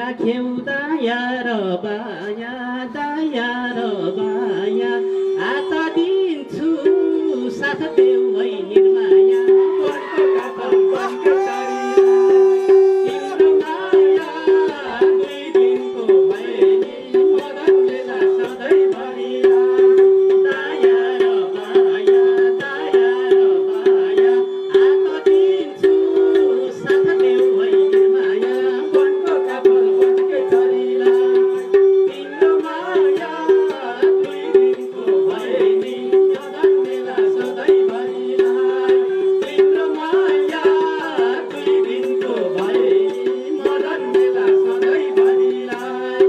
राख्यौ दाया र बाया हात दिन्छु साथ देऊ है निर्माया वनको काफल वनको तिम्रो माया दुई दिनको भए नि मदन बेला सधैँभरि दाया र बाया हात दिन्छु साथ देऊ है निर्माया वनको काफल वनकै छोरीलाई तिम्रो माया दुई दिनको भए नि मदन बेला सधैँभरिलाई तिम्रो माया दुई दिनको भए नि मदन बेला सधैँभरिलाई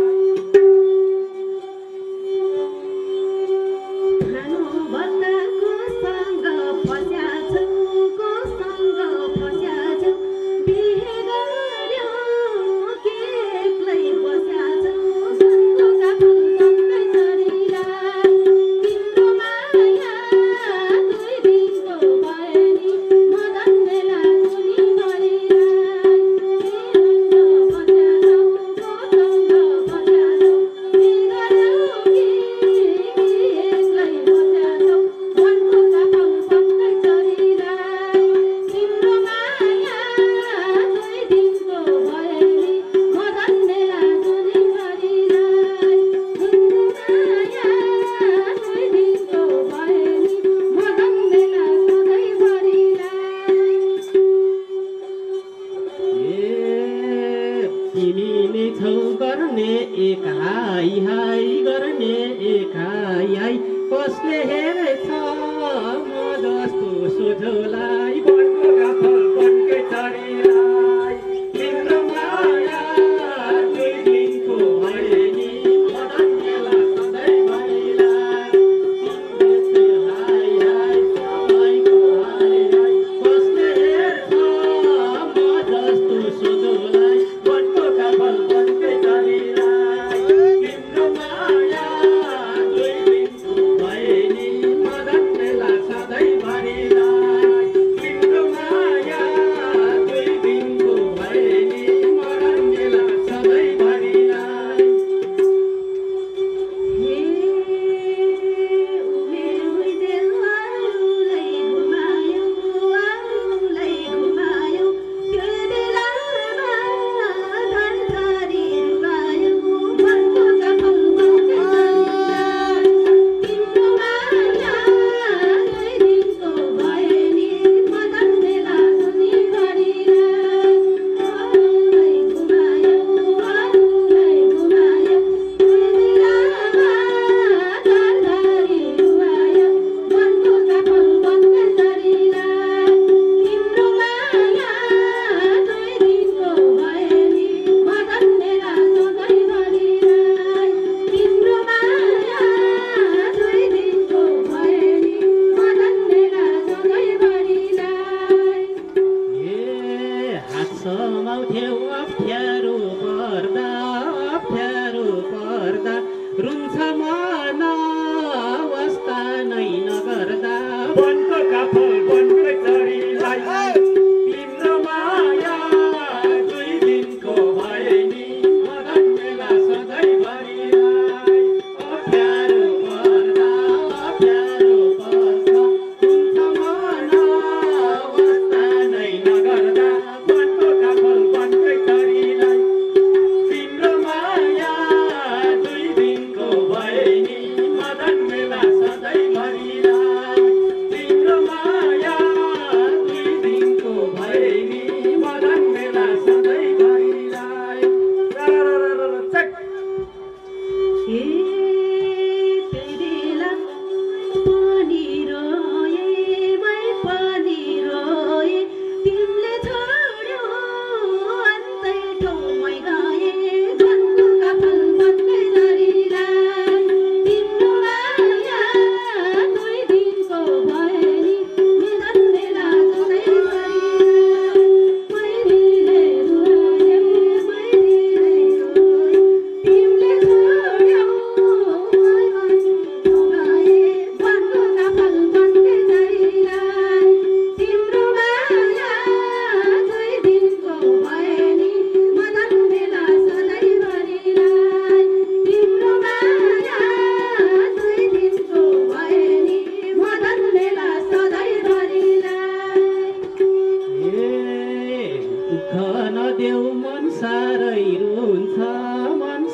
खानु भन्दा कोसँग फस्या छौ कोसँग फस्या छौ बिहे गर्यो के एक्लै बस्या छौ वनको काफल वनकै छोरीलाई तिम्रो माया दुई दिनको भए नि मदन बेला कुनीभरिलाई फस्या छौ कोसँग फस्या छौ बिहे गर्यो के एक्लै बस्या छौ वनको काफल वनकै छोरीलाई तिम्रो माया दुई दिनको भए नि मदन बेला कुनीभरिलाई तिम्रो माया दुई दिनको भए नि मदन बेला सधैँभरिलाई तिमी नै छौ गर्ने एक हाई हाई गर्ने एक हाई हाई कसले हेरेछ म जस्तो सोझोलाई वनको काफल वनकै छोरीलाई तिम्रो माया दुई दिनको भए नि मदन बेला सधैँभरिलाई तिम्रो हाई हाई सबैको हाई हाई कसले हेर्छ म जस्तो सोझोलाई वनको काफल वनकै छोरीलाई तिम्रो माया दुई दिनको भए नि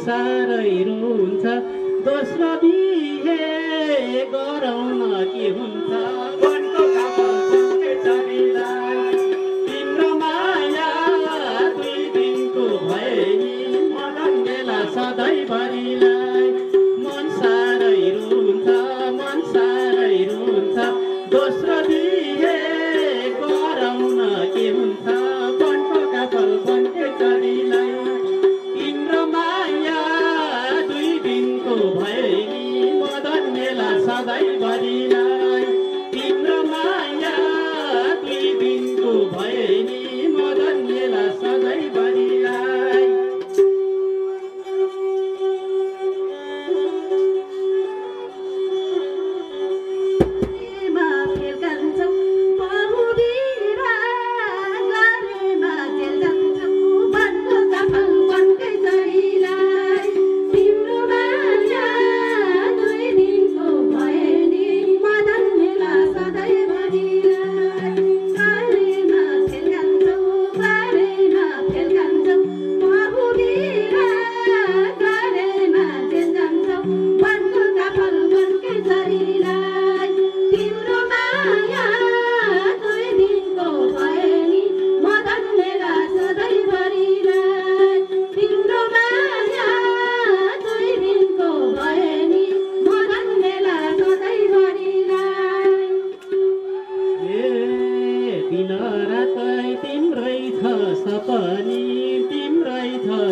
साह्रै रुन्छ दोस्रो बिहे गराउन के हुन्छ वनको कापल वनकै चरीलाई तिम्रो माया 2 दिनको भए नि मदन मेला सधैँभरिलाई मन साह्रै रुन्छ दोस्रो बिहे गराउन के हुन्छ वनको कापल वनकै चरीलाई तिम्रो माया 2 दिनको भए नि मदन मेला सधैँभरिलाई तिम्रो माया 2 दिनको भए नि मदन मेला सधैँभरिलाई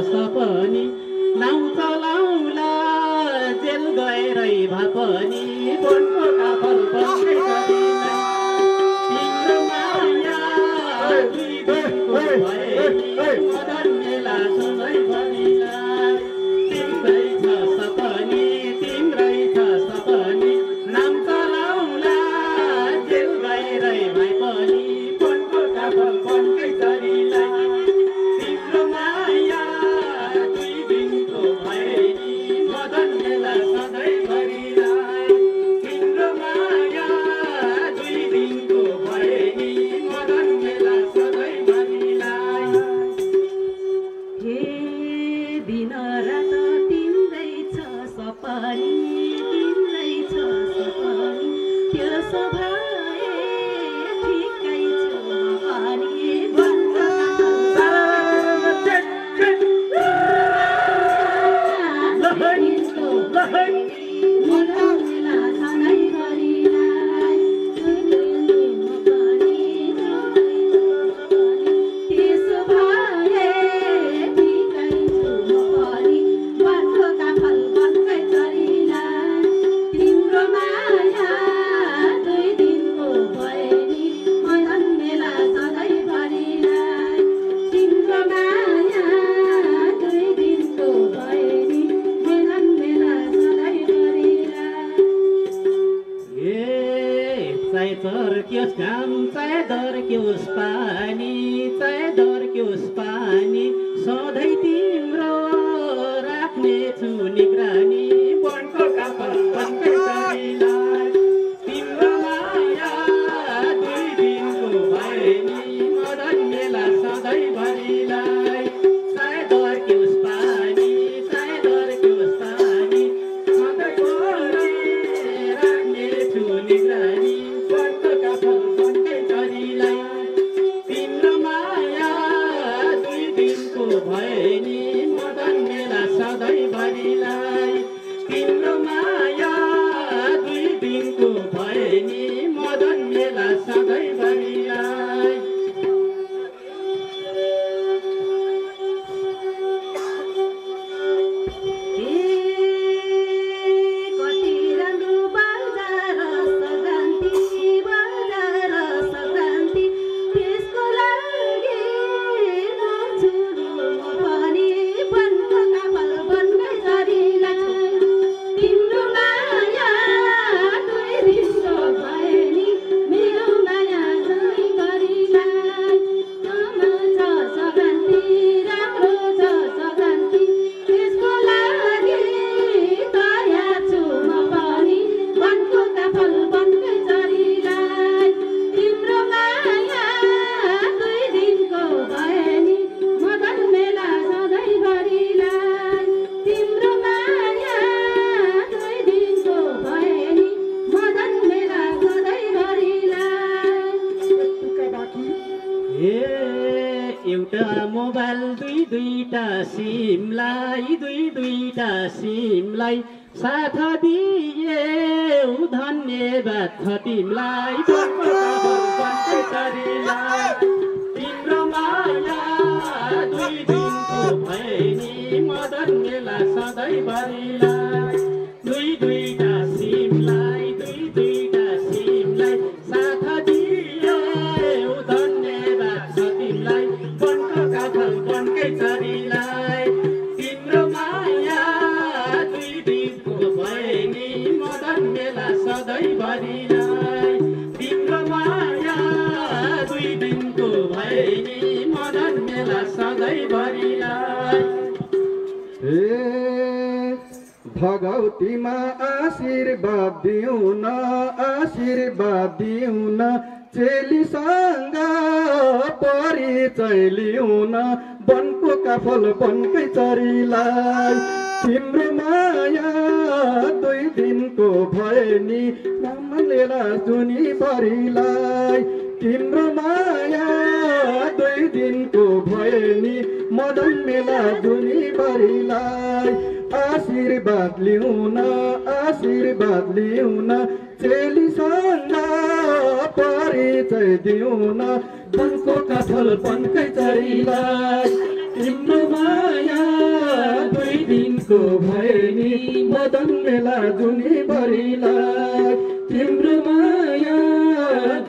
सपनी नाउ चलाउला जेल गएरै भए पनि वनको कापल वनकै चरीलाई तिम्रो माया 2 दिनको भए नि मदन मेला सधैँभरिलाई तिम्रै छ सपनी नाम चलाउला जेल गएरै भए पनि वनको कापल वनकै चरीलाई तिम्रो माया 2 दिनको भए नि मदन मेला सधैँभरिलाई तिम्रो माया 2 दिनको भए नि मदन मेला सधैँभरिलाई हे दिन रात तिम्रै छ सपनी त्यसो भए ठिकै छु म पनि Dor-kios kam, cai dor-kios pani, सधैँ तिम्रो राख्ने छु निगरानी वनको कापल वनकै चरीलाई तिम्रो माया 2 दिनको भए नि मदन मेला सधैँभरिलाई चाहे दर-कियोस् पानी सधैँको राख्ने छु निगरानी वनको कापल वनकै चरीलाई तिम्रो माया 2 दिनको एउटा मोबाइल दुईटा सिमलाई दुईटा सिमलाई साथ दिए धन्यवाद छ तिमीलाई तिम्रो माया 2 दिनको भैनी मदन मेला सधैँभरिलाई दुईटा सिमलाई दुईटा सिमलाई साथ दिए धन्यवाद छ तिमीलाई वनको काफल वनकै चरीलाई तिम्रो माया 2 दिनको भैनी मदन मेला सधैँभरिलाई तिम्रो माया 2 दिनको भैनी मदन मेला सधैँभरिलाई भगवतीमा आशीर्वाद दिउन चेलीसँग परिचय लिउन वनको काफल वनकै चरीलाई तिम्रो माया 2 दिनको भैनी रामलेला जुनी भरिलाई तिम्रो माया 2 दिनको भैनी मदन मेला जुनी भरिलाई आशीर्वाद लिउन चेलीसँग परिचय दिउन वनको काफल वनकै चरीलाई तिम्रो माया 2 दिनको भैनी मदन मेला जुनी भरिलाई तिम्रो माया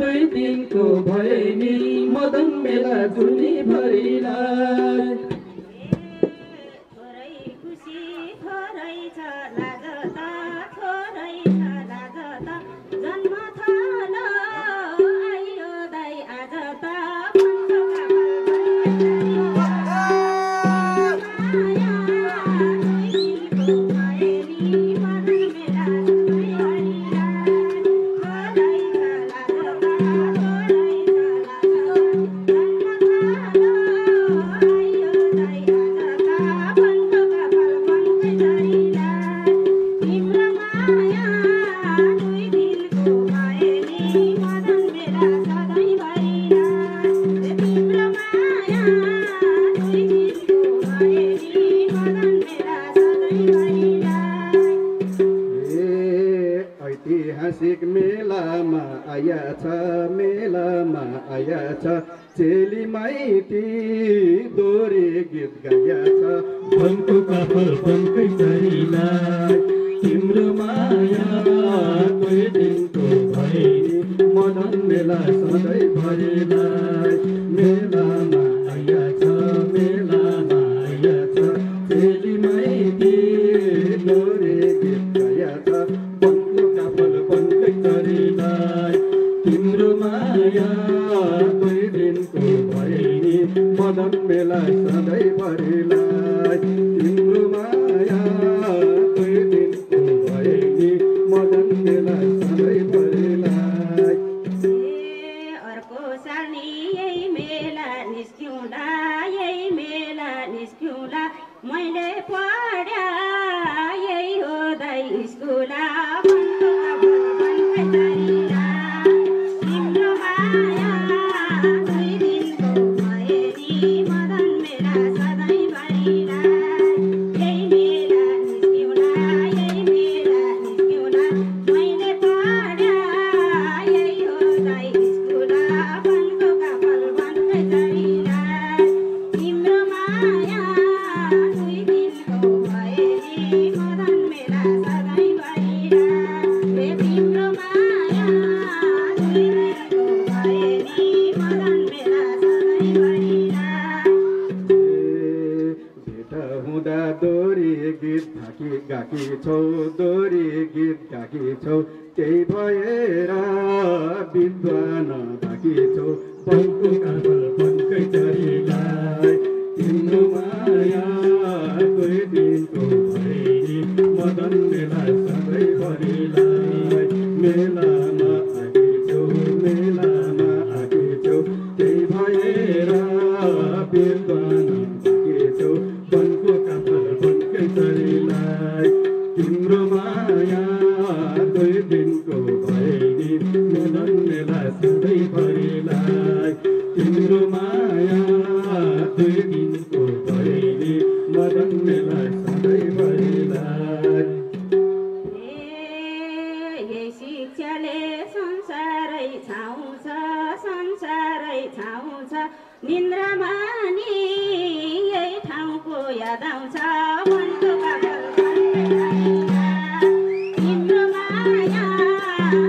2 दिनको भैनी मदन मेला जुनी भरिलाई ऐतिहासिक मेलामा आया छ चेली माइती दोरी गीत गाया छ वनको काफल वनकै चरीलाई तिम्रो माया 2 दिनको भैनी मदन मेला सधैँभरिलाई मेलामा आया छ चेली माइती दोरी गीत गाया छ वनको काफल वनकै चरीलाई तिम्रो माया 2 दिनको भैनी मदन मेला सधैँभरिलाई तिम्रो माया 2 दिनको भैनी मदन मेला सधैँभरिलाई अर्को साल नि यही मेला निस्क्युला मैले पढ्या यही हो दाइ स्कुला तिम्रो माया 2 दिनको भैनी मदन मेला सधैँभरिलाई यही मेला निस्क्युला मैले पढ्या यही हो दाइ स्कुला वनको काफल वनकै चरीलाई तिम्रो माया 2 दिनको भैनी मदन मेला सधैँभरिलाई तिम्रो माया 2 दिनको भैनी मदन मेला सधैँभरिलाई भेट हुँदा दोरी गीत गाकी छौ त्यही भएर विद्वान बाँकी छौ वनको काफल वनकै चरीलाई तिम्रो माया 2 दिनको भैनी मदन मेला सधैँभरिलाई मेलामा आएकी छौ त्यही भएर विद्वान बाँकी छौ वनको काफल वनकै चरीलाई तिम्रो माया 2 दिनको भैनी मदन मेला सधैँभरिलाई तिम्रो छाउँछ निन्द्रामा नि यही ठाउँको याद आउँछ मनको कागल भन्दै जाइला तिम्रो माया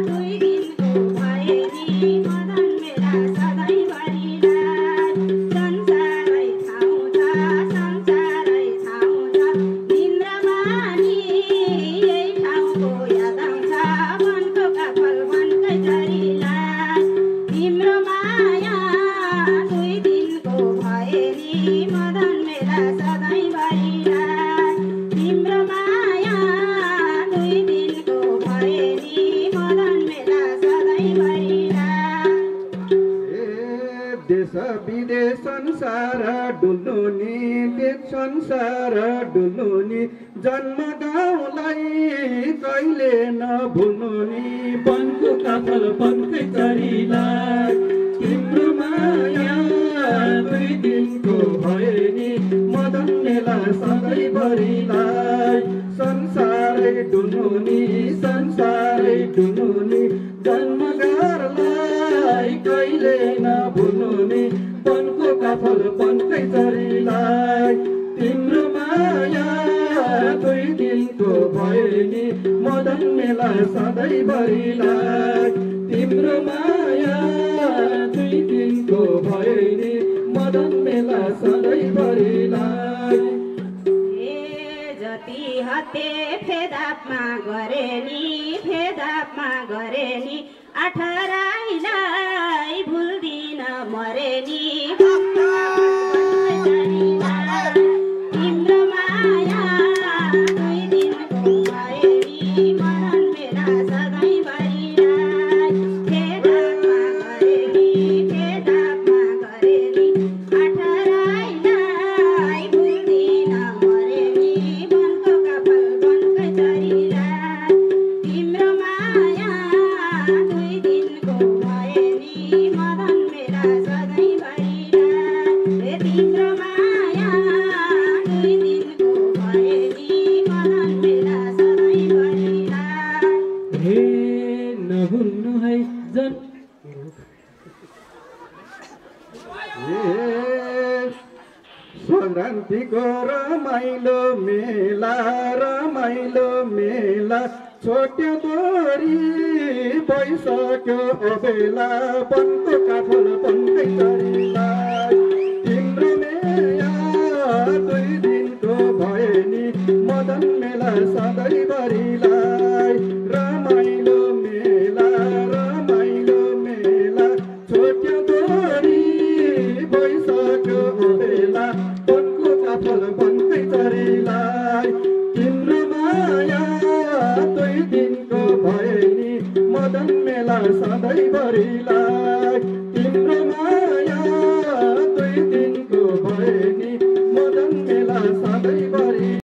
दुई दिनको भए नि मदन मेरा सधैँभरिलाई संसारै छाउँछ निन्द्रामा नि यही ठाउँको याद आउँछ मनको कागल भन्दै जाइला तिम्रो माया दुई दिनको भए नि मदन मेरा सधैँभरिलाई तिम्रो माया दुई दिनको भए नि मदन मेरा सधैँभरिलाई देश विदेश संसार डुल्नु नि देश संसार डुल्नु नि जन्म गाउँलाई कहिले नभुल्नु नि वनको काफल वनकै चरीलाई तिम्रो माया दुई दिनको भए नि मदन मेला सधैँभरिलाई संसारै डुल्नु नि जन्मगारलाई कहिले नभुल्नु नि वनको काफल वनकै चरीलाई तिम्रो माया दुई दिनको भए नि मदन मेला सधैँभरिलाई तिम्रो माया दुई दिनको भए नि मदन मेला सधैँभरिलाई जति हते फेदापमा गरे नि अठराईलाई भुल्दिन मरे नि तिम्रो माया दुई दिनको भए नि मदन मेरा सधैँभरिलाई फेदापमा गरे नि अठराईलाई भुल्दिन मरे नि वनको काफल वनकै चरीलाई तिम्रो माया दुई दिनको भए नि मदन मेरा सधैँभरिलाई तिम्रो माया दुई दिनको भए नि मदन मेरा सधैँभरिलाई हे नभुल्नु है जन सङ्क्रान्तिको रमाइलो मेला छोट्यो दोरी भइसक्यो अबेला वनको काफल वनकै चरीलाई तिम्रो माया दुई दिनको भए नि मदन मेला सधैँभरिलाई रमाइलो मेला छोट्यो दोरी भइसक्यो अबेला वनको काफल वनकै चरीलाई तिम्रो माया दुई दिनको भए नि मदन मेला सधैँभरिलाई